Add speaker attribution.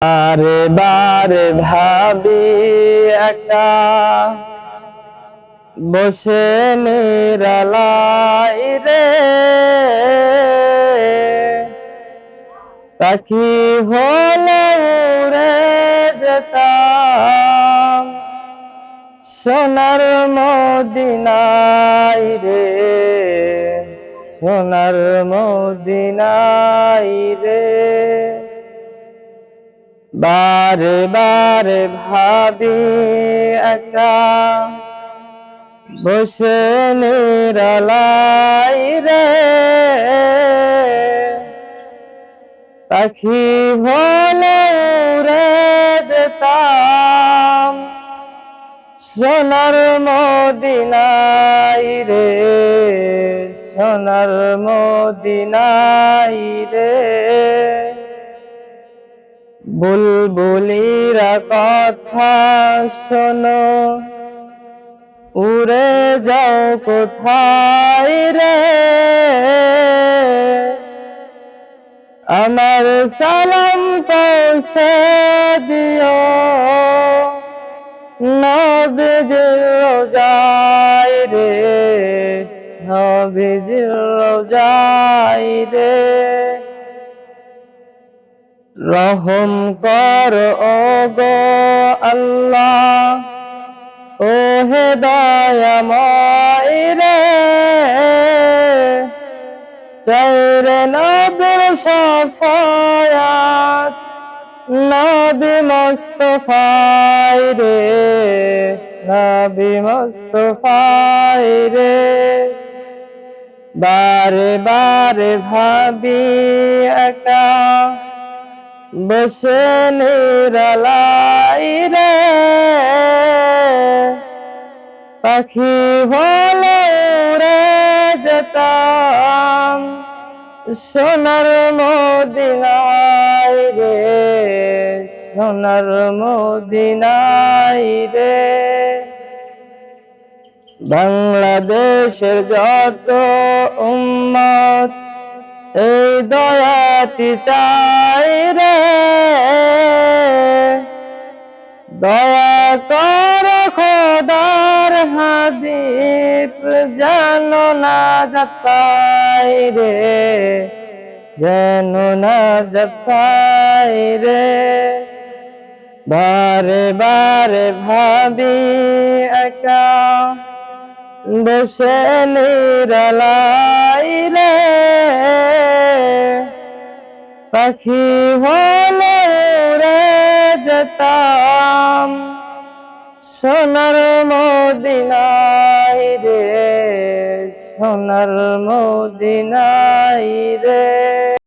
Speaker 1: বারে বারে ভাবি একা বসে নিরালাই রে, পাখি হলে উড়ে যেতাম সোনার মদিনায় রে, সোনার মদিনায় রে। বারে বারে ভাবি একা বসে নিরালাই রে, পাখি হলে উড়ে যেতাম সোনার মদিনায় রে, সোনার মদিনায় রে। বুলবুলিরা কথা শোনো, উড়ে যাও কোথায় রে, আমার সালাম পৌঁছে দিও নবীজির রোজায় রে, নবীজির রোজায় রে। রহম কর ও গো আল্লাহ, ও হে দয়াময় রে, চাইরে নবীর শাফায়াত নবী মুস্তাফায় রে, নবী মুস্তাফায় রে। বারে বারে ভাবি একা বসে নিরালাই রে, পাখি হলে উড়ে যেতাম সোনার মদিনায় রে, সোনার মদিনায় রে। বাংলাদেশের যত উম্মত এই দয়াতি চাই রে, দয়া কর খোদার হাবিব যেন না যাতাই রে, যেন না যাতাই রে। বারে বারে ভাবি একা বসে নিরালাই রে, পাখি হলে উড়ে যেতাম সোনার মদিনায় রে, সোনার মদিনায় রে।